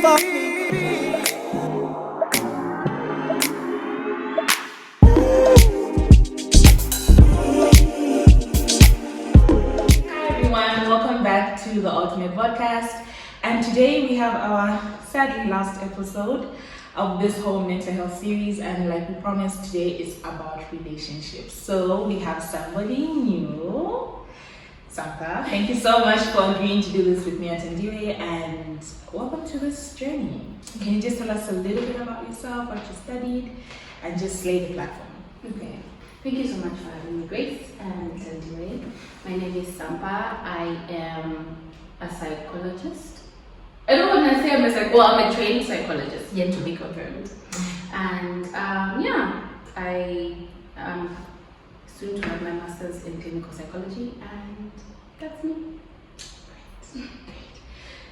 for me. Welcome back to the Ultimate Vodcast, and today we have our sadly last episode of this whole mental health series, and like we promised, today is about relationships. So we have somebody new. Sandra, thank you so much for agreeing to do this with me at Thandiwe, and welcome to this journey. Can you just tell us a little bit about yourself, what you studied, and just lay the platform? Okay. Thank you so much for having me, Grace and Thandiwe. My name is Sampa. I am a psychologist. I don't want to say I'm a trained psychologist, yet to be confirmed. And I am soon to have my master's in clinical psychology, and that's me. Great.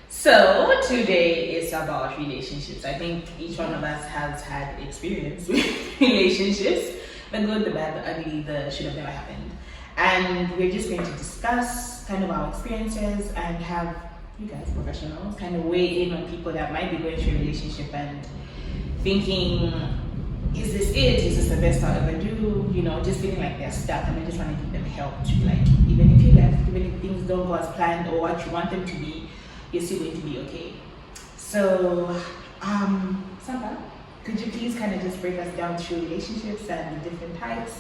So today is about relationships. I think each one of us has had experience with relationships. The good, the bad, the ugly, the should have never happened. And we're just going to discuss kind of our experiences and have you guys, professionals, kind of weigh in on people that might be going through a relationship and thinking, is this it? Is this the best I'll ever do? You know, just feeling like they're stuck, and I just want to give them help to, like, even if you left, even if things don't go as planned or what you want them to be, you're still going to be okay. So, Sandra, could you please kind of just break us down through relationships and the different types,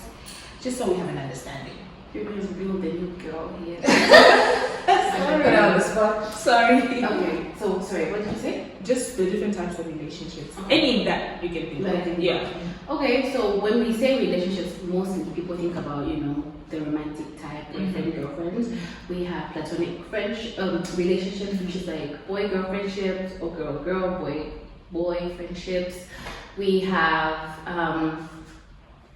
just so we have an understanding? You're going to build the new girl here. Sorry. Put on the spot. Sorry. Okay, so sorry, what did you say? Just the different types of relationships. Any that you can think of. Yeah. Okay, so when we say relationships, mostly people think about, the romantic type, boyfriend, girlfriend. We have platonic relationships, which is like boy-girl friendships, or girl-girl, boy friendships. We have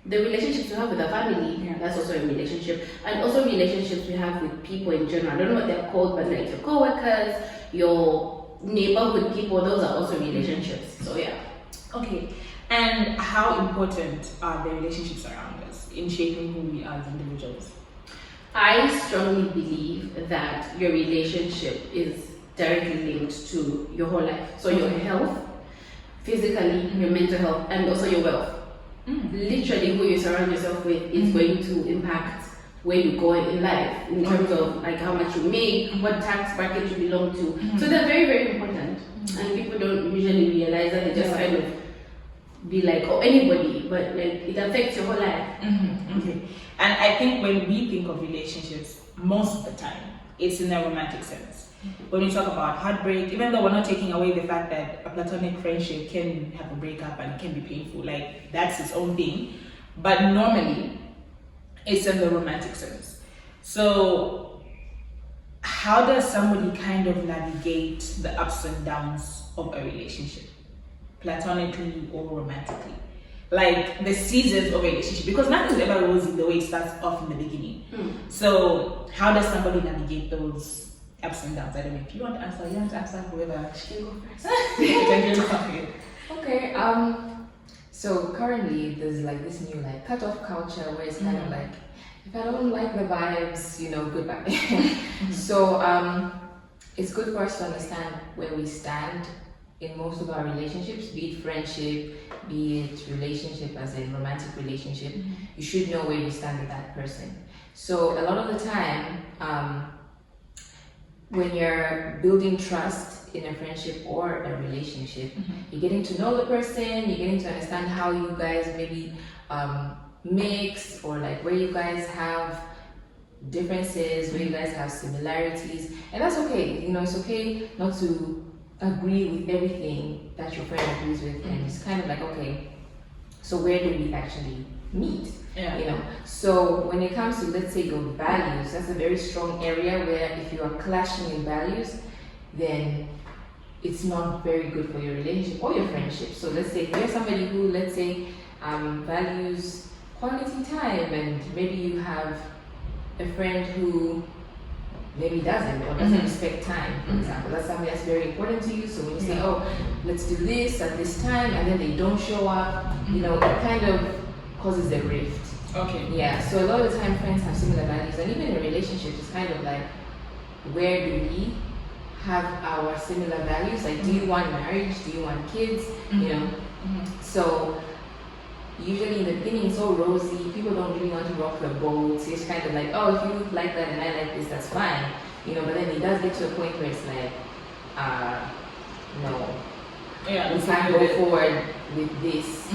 the relationships we have with our family, that's also a relationship. And also relationships we have with people in general. I don't know what they're called, but like your co-workers, your neighborhood people, those are also relationships. So yeah. Okay. And how important are the relationships around us in shaping who we are as individuals? I strongly believe that your relationship is directly linked to your whole life. So your health, physically, your mental health, and also your wealth. Literally, who you surround yourself with is going to impact where you go in life, in terms of like how much you make, what tax bracket you belong to. So they're very, very important, and people don't usually realize that. They just kind of be like, oh, anybody, but like it affects your whole life. Okay. And I think when we think of relationships, most of the time, it's in a romantic sense. When we talk about heartbreak, even though we're not taking away the fact that a platonic friendship can have a breakup and it can be painful, like that's its own thing, but normally it's in the romantic sense. So how does somebody kind of navigate the ups and downs of a relationship, platonically or romantically? Like the seasons of a relationship, because nothing's ever rosy the way it starts off in the beginning. So how does somebody navigate those ups and downs? I don't know if you want to answer, whoever. She can go first. Okay, so currently there's like this new like cut-off culture where it's kind of like, if I don't like the vibes, goodbye. So it's good for us to understand where we stand in most of our relationships, be it friendship, be it relationship as a romantic relationship. You should know where you stand with that person. So a lot of the time, when you're building trust in a friendship or a relationship, you're getting to know the person, you're getting to understand how you guys maybe mix, or like where you guys have differences, where you guys have similarities, and that's okay. It's okay not to agree with everything that your friend agrees with, and it's kind of like, okay, so where do we actually meet? So when it comes to, let's say, your values, that's a very strong area where if you are clashing in values, then it's not very good for your relationship or your friendship. So let's say you're somebody who, let's say, values quality time, and maybe you have a friend who maybe doesn't, or doesn't respect time, for example. That's something that's very important to you. So when you say, oh, let's do this at this time, and then they don't show up, it kind of causes a rift. Okay. Yeah, so a lot of the time friends have similar values, and even in relationships, it's kind of like, where do we have our similar values. Like, do you want marriage? Do you want kids? You know. So usually in the beginning it's so rosy. People don't really want to rock the boat. So it's kind of like, oh, if you like that and I like this, that's fine. You know. But then it does get to a point where it's like, no. Yeah, we can't go forward with this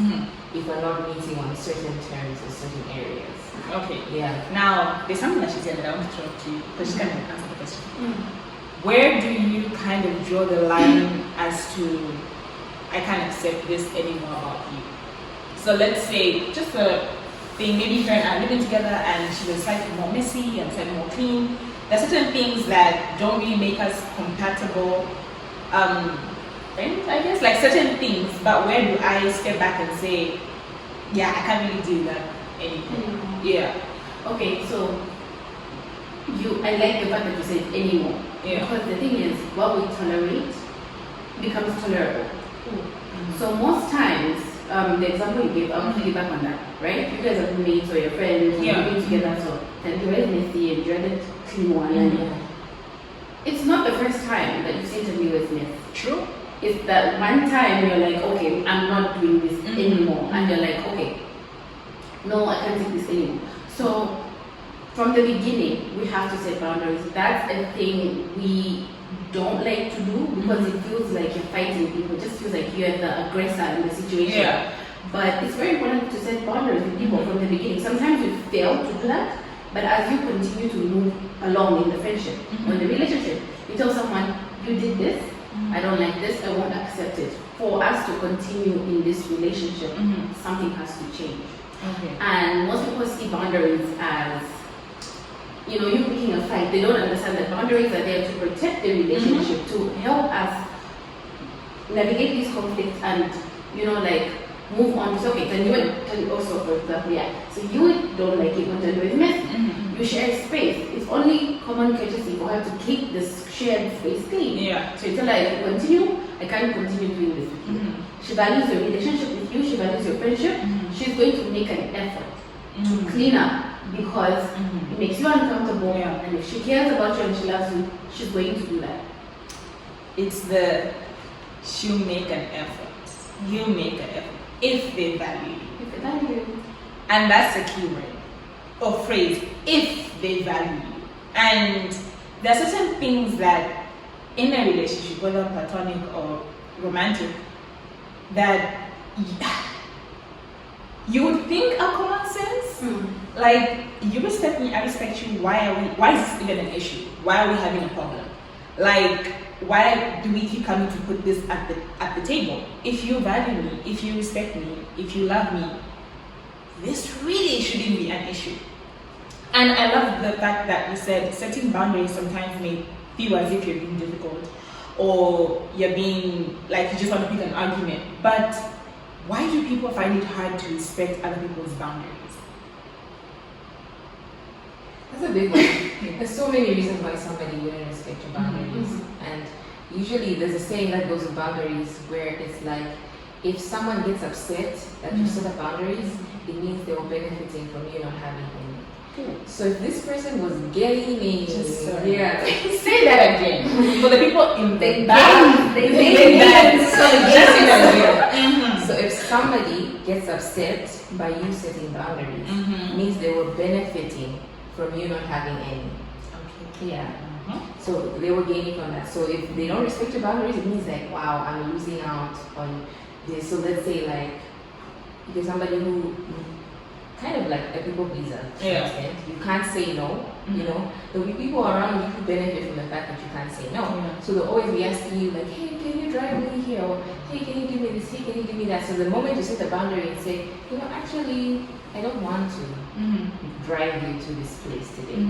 if we're not meeting on certain terms or certain areas. Okay. Yeah. Now, there's something that she said that I want to talk to you, because she kind of answered the question. Where do you kind of draw the line as to, I can't accept this anymore about you? So let's say, just a thing, maybe her and I are living together and she was slightly more messy and slightly more clean. There are certain things that don't really make us compatible. Friends, I guess, like certain things, but where do I step back and say, yeah, I can't really do that anymore? Yeah. Okay, so I like the fact that you said anymore. Yeah. Because the thing is, what we tolerate becomes tolerable. So most times, the example you gave, I'll piggyback on that, right? You guys are roommates or your friends, Yeah. living together, so Thandiwe is messy and you're the clean one. And it's not the first time that you've seen Thandiwe is messy. True. It's that one time you're like, okay, I'm not doing this anymore. And you're like, okay, no, I can't take this anymore. So from the beginning, we have to set boundaries. That's a thing we don't like to do because it feels like you're fighting people. It just feels like you're the aggressor in the situation. Yeah. But it's very important to set boundaries with people from the beginning. Sometimes you fail to do that, but as you continue to move along in the friendship or in the relationship, you tell someone, you did this, I don't like this, I won't accept it. For us to continue in this relationship, something has to change. Okay. And most people see boundaries as, you know, you picking a fight. They don't understand that boundaries are there to protect the relationship, to help us navigate these conflicts and, you know, like move on. So, okay, then you can also, for example, so you don't like it when you're doing mess. You share space. It's only common courtesy for her to keep this shared space clean. Yeah. So you tell her, if you continue, I can't continue doing this with you. She values your relationship with you, she values your friendship. She's going to make an effort to clean up because it makes you uncomfortable. Yeah. And if she cares about you and she loves you, she's going to do that. It's she'll make an effort. You make an effort. If they value you. If they value you. And that's a key word or phrase, if they value you. And there are certain things that in a relationship, whether platonic or romantic, that you would think are common sense. Like, you respect me, I respect you, why is this even an issue? Why are we having a problem? Like, why do we keep coming to put this at the table? If you value me, if you respect me, if you love me, this really shouldn't be an issue. And I love the fact that you said setting boundaries sometimes may feel as if you're being difficult or you're being like you just want to pick an argument. But why do people find it hard to respect other people's boundaries? That's a big one. There's so many reasons why somebody wouldn't respect your boundaries. And usually there's a saying that goes with boundaries where it's like, if someone gets upset that you set up boundaries, it means they were benefiting from you not having any. So if this person was gaining, say that again for the people in the back. So if somebody gets upset by you setting boundaries, it means they were benefiting from you not having any. Okay. Yeah. So they were gaining from that. So if they don't respect your boundaries, it means like, wow, I'm losing out on this. So let's say like, if you're somebody who kind of like a people pleaser, you can't say no, you know, there'll be people around you who benefit from the fact that you can't say no. So they'll always be asking you like, hey, can you drive me here? Or hey, can you give me this? Hey, can you give me that? So the moment you set the boundary and say, you know, actually, I don't want to drive you to this place today,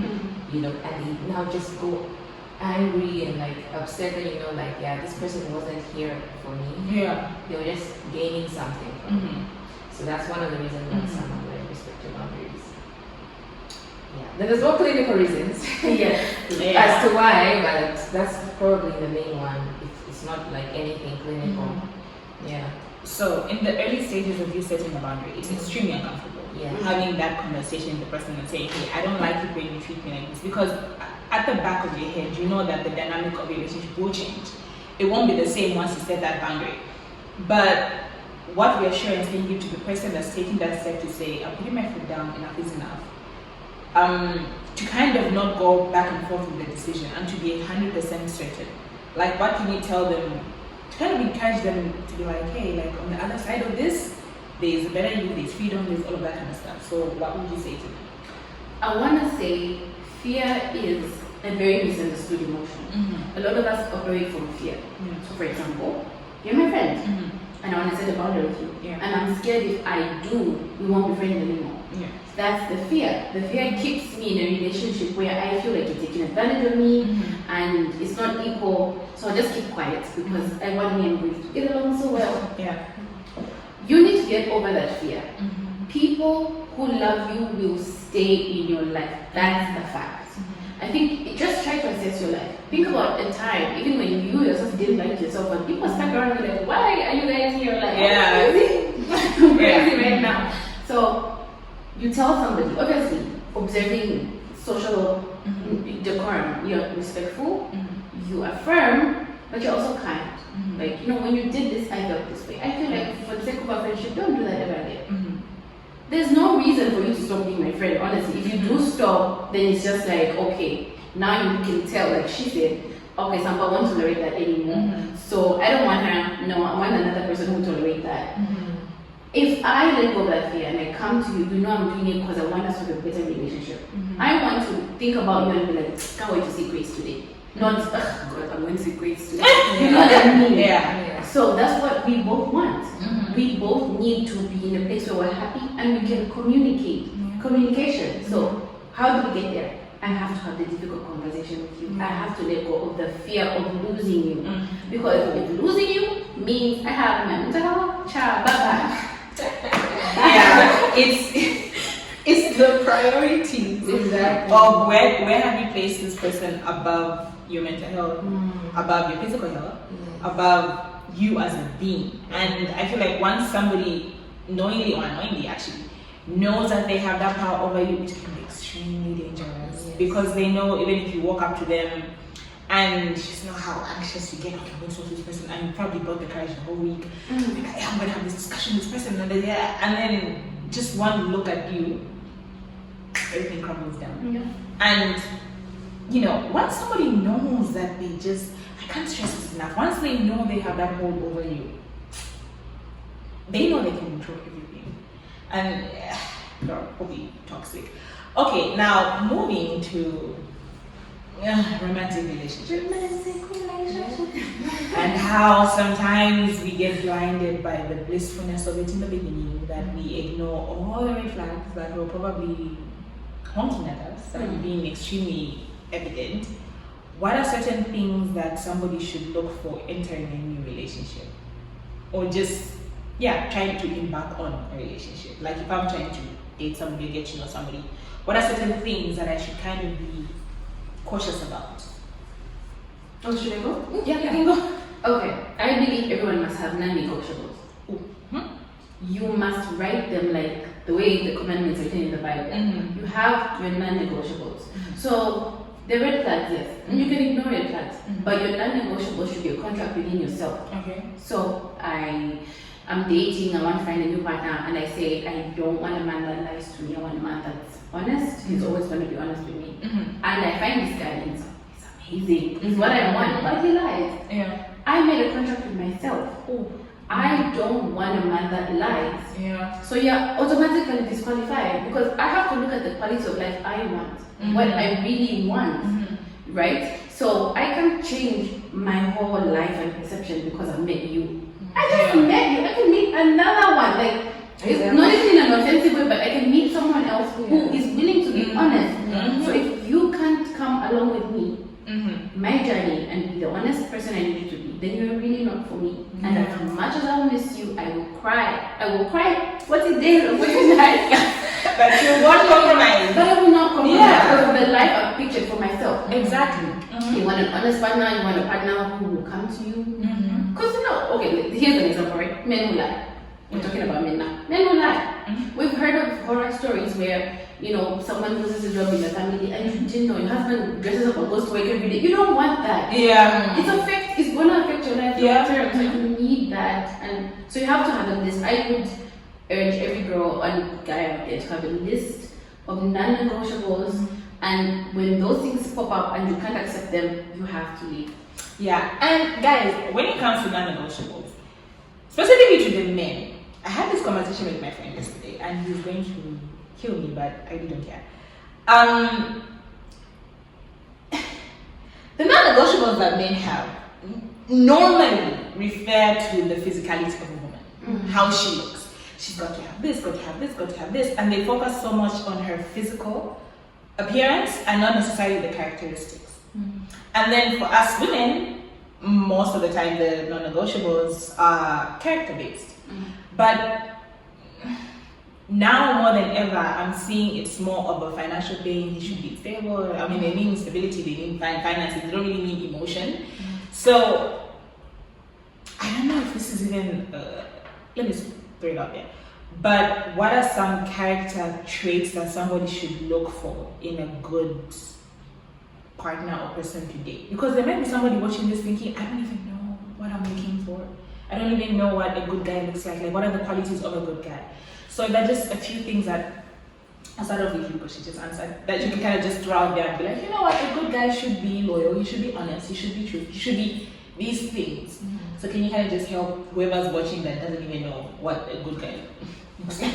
you know, and they now just go angry and like upset that, you know, like, yeah, this person wasn't here for me. Yeah. They were just gaining something from me. So that's one of the reasons why someone would respect your boundaries. Yeah. Then there's more clinical reasons as to why, but that's probably the main one. It's not like anything clinical. Yeah. So in the early stages of you setting a boundary, it's extremely uncomfortable. Yeah. Having that conversation with the person and saying, hey, I don't like it when you treat me like this, because at the back of your head, you know that the dynamic of your relationship will change. It won't be the same once you set that boundary. But what reassurance can you give to the person that's taking that step to say, I'm putting my foot down, enough is enough? To kind of not go back and forth with the decision and to be 100% certain. Like, what can you tell them to kind of encourage them to be like, hey, like on the other side of this, there's a better you, there's freedom, there's all of that kind of stuff. So what would you say to them? I want to say fear is a very misunderstood emotion. Mm-hmm. A lot of us operate from fear. Mm-hmm. So for example, you're my friend, Mm-hmm. and I want to set a boundary with you. Yeah. And I'm scared if I do, we won't be friends anymore. Yeah. That's the fear. The fear keeps me in a relationship where I feel like you're taking advantage of me Mm-hmm. and it's not equal. So I'll just keep quiet because I want me and Grace to get along so well. Yeah. You need to get over that fear. Mm-hmm. People who love you will stay in your life. That's the fact. I think just try to assess your life. Think about a time, even when you yourself didn't like yourself, but people stuck around you like, why are you guys here? Like, Yeah. I'm crazy. I'm crazy Yeah. right now. So you tell somebody, obviously, observing social decorum, you're respectful, you affirm, but you're also kind. Like, you know, when you did this, I felt this way. I feel like for the sake of our friendship, don't do that ever again. There's no reason for you to stop being my friend, honestly. If you do stop, then it's just like, okay, now you can tell, like she said, okay, Sampa won't tolerate that anymore. So I don't want her, no, I want another person who will tolerate that. If I let go of that fear and I come to you, you know I'm doing it because I want us to have a better relationship. I want to think about you and be like, can't wait to see Grace today. Not, ugh, God, I'm going to see Grace today. You know what I mean? Yeah. So that's what we both want. We both need to be in a place where we're happy and we can communicate. Communication. So how do we get there? I have to have the difficult conversation with you. I have to let go of the fear of losing you. Because if losing you means I have my mental health, ciao, bye-bye. Yeah. It's the priorities. Exactly. Of where have you placed this person above your mental health, above your physical health, above you as a being. And I feel like once somebody, knowingly or unknowingly actually, knows that they have that power over you, it can be extremely dangerous. Yes. Because they know even if you walk up to them and you just know how anxious you get, okay, I'm going to talk to this person, and you probably brought the courage the whole week. Like, I'm going to have this discussion with this person, and then just one look at you, everything crumbles down. And you know, once somebody knows that they just, I can't stress this enough, once they know they have that hold over you, they know they can control everything. And will be toxic. Okay, now moving to romantic relationships. And how sometimes we get blinded by the blissfulness of it in the beginning, that we ignore all the red flags that were probably honking at us and being extremely evident. What are certain things that somebody should look for entering a new relationship, or just trying to embark on a relationship? Like if I'm trying to date somebody or get to know somebody, what are certain things that I should kind of be cautious about? Oh, should I go? Yeah, you can go. Okay, I believe everyone must have non-negotiables. You must write them like the way the commandments are written in the Bible. You have your non-negotiables. So the red flags, yes, and you can ignore red flags, but your non-negotiables should be a contract within yourself. Okay. So I'm dating, I want to find a new partner, and I say I don't want a man that lies to me. I want a man that's honest. He's always going to be honest with me. And I find this guy, and he's amazing. He's what I want, but he lies. Yeah. I made a contract with myself. I don't want a man that lies. Yeah. So you're automatically disqualified because I have to look at the quality of life I want, what I really want, right? So I can't change my whole life and perception because I met you. I just met you. I can meet another one. Like, it's not even in an offensive way, but I can meet someone else who is willing to be honest. So if you can't come along with me, my journey, and be the honest person I need you to be, then you're really not for me. And as much as I will miss you, I will cry. I will cry 40 days or 40 nights. But you won't compromise. But I will not compromise because of the life I've pictured for myself. Exactly. You want an honest partner, you want a partner who will come to you, Because okay, here's an example, right? Men who lie. We're talking about men now. Men who lie. We've heard of horror stories where, someone loses a job in the family and you didn't know your husband dresses up and goes to work every day. You don't want that. Yeah. It's gonna affect your life Yeah. long term. So you need that. And so you have to have a list. I would urge every girl and guy out there to have a list of non-negotiables, and when those things pop up and you can't accept them, you have to leave. Yeah, and guys, when it comes to non-negotiables, specifically to the men, I had this conversation with my friend yesterday, and he's going to kill me, but I really don't care. The non-negotiables that men have normally refer to the physicality of a woman, how she looks. She's got to have this, got to have this, got to have this, and they focus so much on her physical appearance and not necessarily the characteristics. And then for us women, most of the time the non-negotiables are character-based. But now more than ever, I'm seeing it's more of a financial thing. He should be stable. I mean, they mean stability, they mean finances, they don't really mean emotion. So I don't know if this is even, let me throw it out there. But what are some character traits that somebody should look for in a good partner or person to date? Because there might be somebody watching this thinking, I don't even know what I'm looking for. I don't even know what a good guy looks like. Like, what are the qualities of a good guy? So there are just a few things that, I'll start off with you because she just answered, that you can kind of just throw out there and be like, you know what, a good guy should be loyal, he should be honest, he should be true, he should be these things. So can you kind of just help whoever's watching that doesn't even know what a good guy looks like?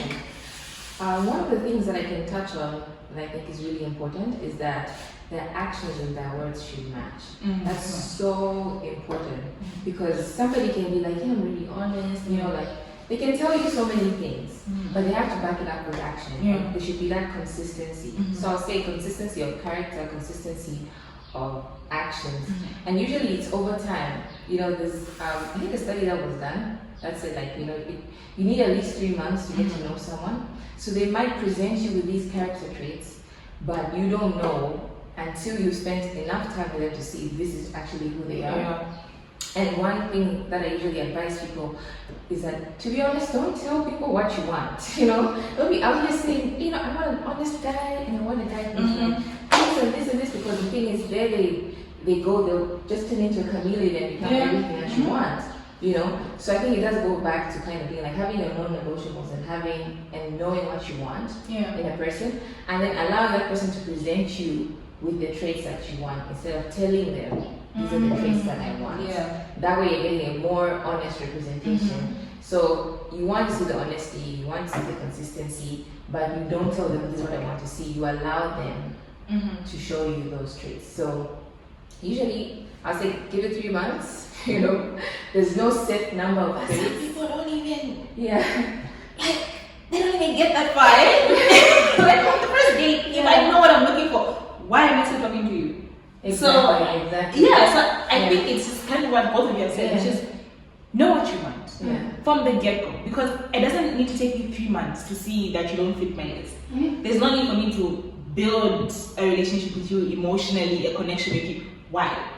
One of the things that I can touch on that I think is really important is that their actions and their words should match. That's so important because somebody can be like, yeah, I'm really honest, like they can tell you so many things, but they have to back it up with action. There should be that consistency. So I'll say consistency of character, consistency of actions, and usually it's over time. There's I think a study that was done that said like you need at least 3 months to get to know someone. So they might present you with these character traits, but you don't know until you've spent enough time with them to see if this is actually who they are. And one thing that I usually advise people is that, to be honest, don't tell people what you want. Don't be out here saying, I want an honest guy and I want a guy who's like this and this, because the thing is, there they go, they'll just turn into a chameleon and become everything that you want. So I think it does go back to kind of being like having your non-negotiables and knowing what you want in a person, and then allowing that person to present you with the traits that you want instead of telling them these are the traits that I want. That way you're getting a more honest representation. So you want to see the honesty, you want to see the consistency, but you don't tell them this is what I want to see. You allow them to show you those traits. So usually I'll say give it 3 months. There's no set number of traits. Some people don't even like they don't even get that far. Like on the first date, if I know what I'm looking for, why am I still talking to you? Exactly. Yeah, so I think it's just kind of what both of you have said. It's just know what you want from the get-go, because it doesn't need to take you 3 months to see that you don't fit my list. There's no need for me to build a relationship with you emotionally, a connection with you. Why?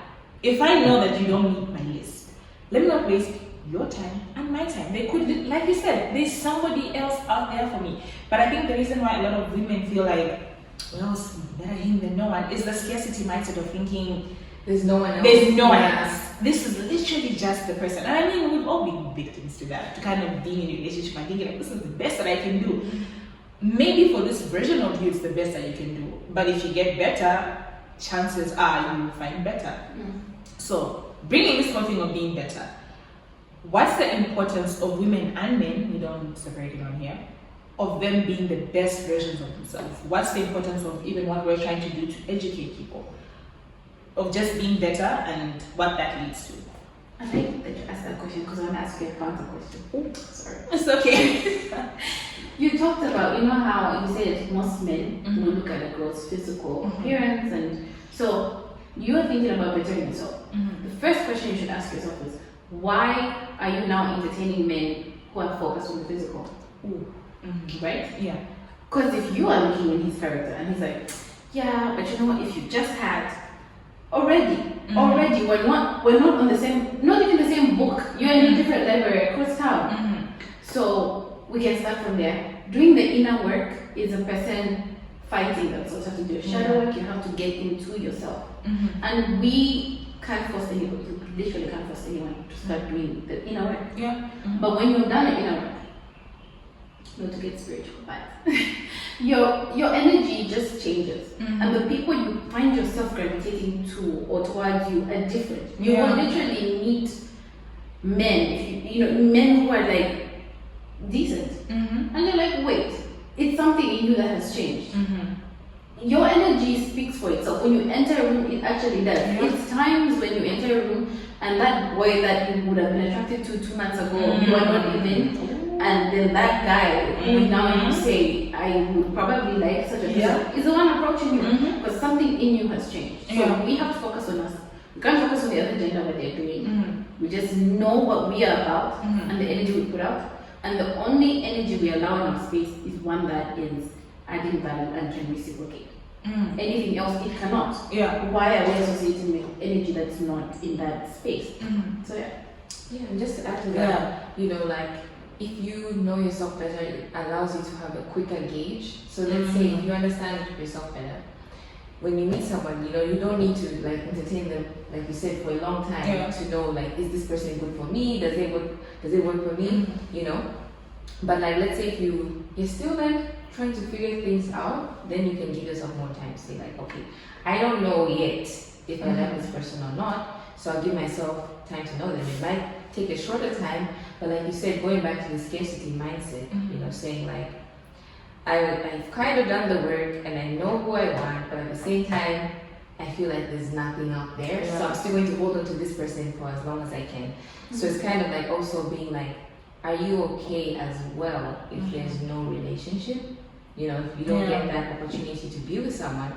If I know that you don't meet my list, let me not waste your time and my time. They could, like you said, there's somebody else out there for me. But I think the reason why a lot of women feel like, well, it's better him than no one, is the scarcity mindset of thinking there's no one else. There's no one else. This is literally just the person. And I mean, we've all been victims to that, to kind of being in a relationship and thinking like, this is the best that I can do. Maybe for this version of you, it's the best that you can do. But if you get better, chances are you will find better. So, bringing this whole thing of being better, what's the importance of women and men, we don't separate it on here, of them being the best versions of themselves? What's the importance of even what we're trying to do to educate people? Of just being better and what that leads to? I like that you asked that question because I want to ask you a counter question. Oh, sorry. It's okay. You talked about, how you said most men will look at a girl's physical appearance, and so you're thinking about bettering yourself. The first question you should ask yourself is, why are you now entertaining men who are focused on the physical? Right? Yeah. Because if you are looking in his character and he's like, yeah, but you know what, if you just had already we're not on the same, not even the same book, You're in a different level, across town. So we can start from there. Doing the inner work is a person fighting themselves. You have to do a shadow work, you have to get into yourself. And we can't force anybody, you literally can't force anyone to start doing the inner work. Yeah. But when you've done the inner work, not to get spiritual, but your energy just changes. And the people you find yourself gravitating to or towards you are different. You will literally meet men, men who are like decent. And you're like, wait, it's something in you that has changed. Your energy speaks for itself. When you enter a room, it actually does. It's times when you enter a room and that boy that you would have been attracted to 2 months ago, you are not even. And then that guy who now you say, I would probably like such a person, is the one approaching you. But something in you has changed. So we have to focus on us. We can't focus on the other gender, what they're doing. We just know what we are about and the energy we put out. And the only energy we allow in our space is one that is adding value and can reciprocate. Anything else, it cannot. Why are we associating with energy that's not in that space? So and just to add to that, like if you know yourself better, it allows you to have a quicker gauge. So let's say if you understand yourself better, when you meet someone, you don't need to like entertain them, like you said, for a long time to know like, is this person good for me? Does it work for me? But like, let's say if you're still like trying to figure things out, then you can give yourself more time to say like, okay, I don't know yet if I like this person or not, so I'll give myself time to know them. It might take a shorter time, but like you said, going back to the scarcity mindset, saying like, I've kind of done the work and I know who I want, but at the same time, I feel like there's nothing out there, so I'm still going to hold on to this person for as long as I can. So it's kind of like also being like, are you okay as well if there's no relationship? If you don't get that opportunity to be with someone,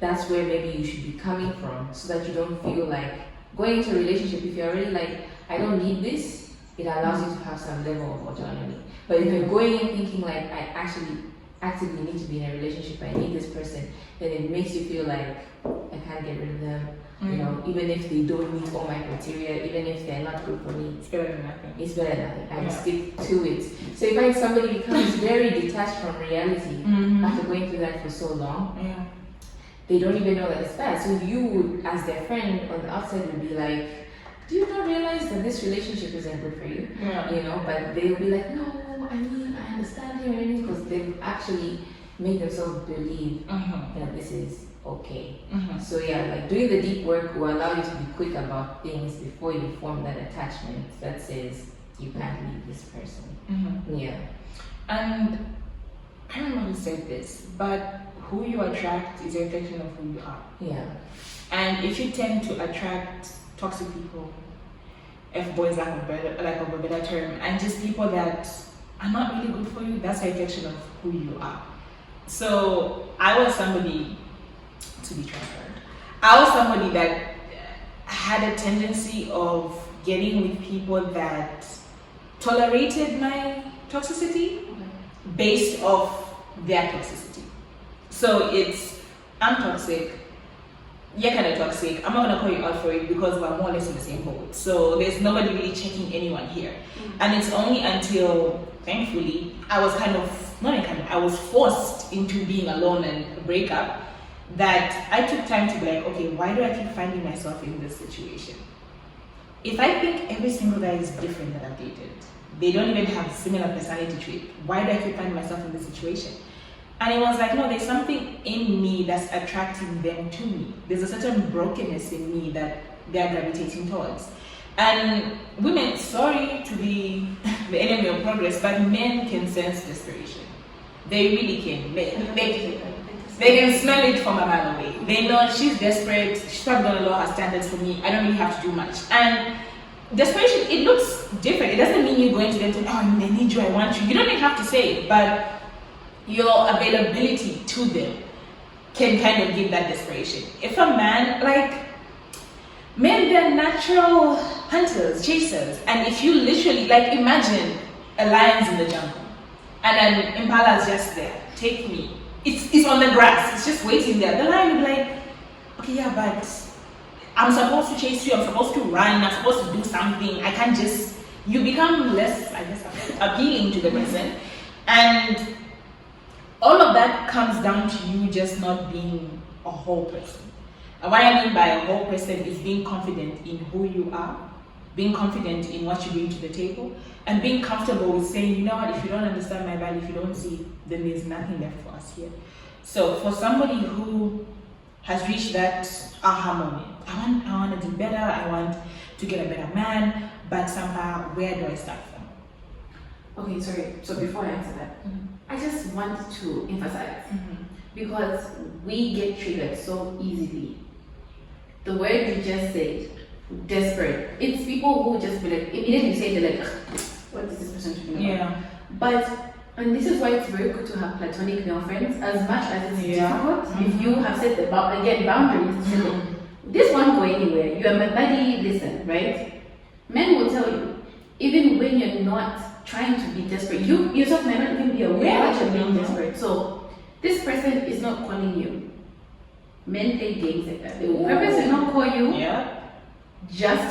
that's where maybe you should be coming from, so that you don't feel like going into a relationship, if you're already like, I don't need this, it allows you to have some level of autonomy. But if you're going in thinking like, I actually actively need to be in a relationship, I need this person, then it makes you feel like I can't get rid of them. Even if they don't meet all my criteria, even if they're not good for me, it's better than nothing. It's better than nothing. I will stick to it. So you find somebody becomes very detached from reality after going through that for so long. They don't even know that it's bad. So you would, as their friend on the outside, would be like, do you not realize that this relationship isn't good for you? But they'll be like, no, I understand you, because they've actually made themselves believe that this is okay. So like doing the deep work will allow you to be quick about things before you form that attachment that says you can't leave this person. And I don't know who said this, but who you attract is a reflection of who you are. And if you tend to attract toxic people, F-boys lack of a better term, and just people that are not really good for you, that's a reflection of who you are. So I was somebody, to be transparent, I was somebody that had a tendency of getting with people that tolerated my toxicity based off their toxicity. So I'm toxic, you're kind of toxic, I'm not going to call you out for it because we're more or less in the same boat. So there's nobody really checking anyone here. And it's only until, thankfully, I was forced into being alone and a breakup, that I took time to be like, okay, why do I keep finding myself in this situation? If I think every single guy is different that I've dated, they don't even have similar personality trait, why do I keep finding myself in this situation? And it was like, no, there's something in me that's attracting them to me. There's a certain brokenness in me that they're gravitating towards. And women, sorry to be the enemy of progress, but men can sense desperation. They really can. They can smell it from a mile away. They know she's desperate, she's probably gonna lower her standards for me, I don't really have to do much. And desperation, it looks different. It doesn't mean you're going to them to, oh, I need you, I want you. You don't even have to say it, but your availability to them can kind of give that desperation. If a man, like, men, they're natural hunters, chasers. And if you literally, like, imagine a lion's in the jungle and an impala's just there, take me. It's on the grass, it's just waiting there. The lion will be like, okay, but I'm supposed to chase you, I'm supposed to run, I'm supposed to do something. I can't just you become less, I guess, appealing to the person, and all of that comes down to you just not being a whole person. And what I mean by a whole person is being confident in who you are, being confident in what you bring to the table, and being comfortable with saying, you know what, if you don't understand my value, if you don't see, then there's nothing left for us here. So for somebody who has reached that aha moment, I want to do better, I want to get a better man, but somehow, where do I start from? Okay, sorry. So before I answer that, I just want to emphasize, because we get triggered so easily. The word you just said, desperate. It's people who just be like, immediately say they're like, what is this person talking about? Yeah. But, and this is why it's very good to have platonic male friends, as much as it's difficult. If you have set the boundaries, to say, look, this won't go anywhere. You are my buddy, listen, right? Men will tell you, even when you're not trying to be desperate, you yourself might not even be aware that you're being desperate. So this person is not calling you. Men play games like that. They will purposely not call you just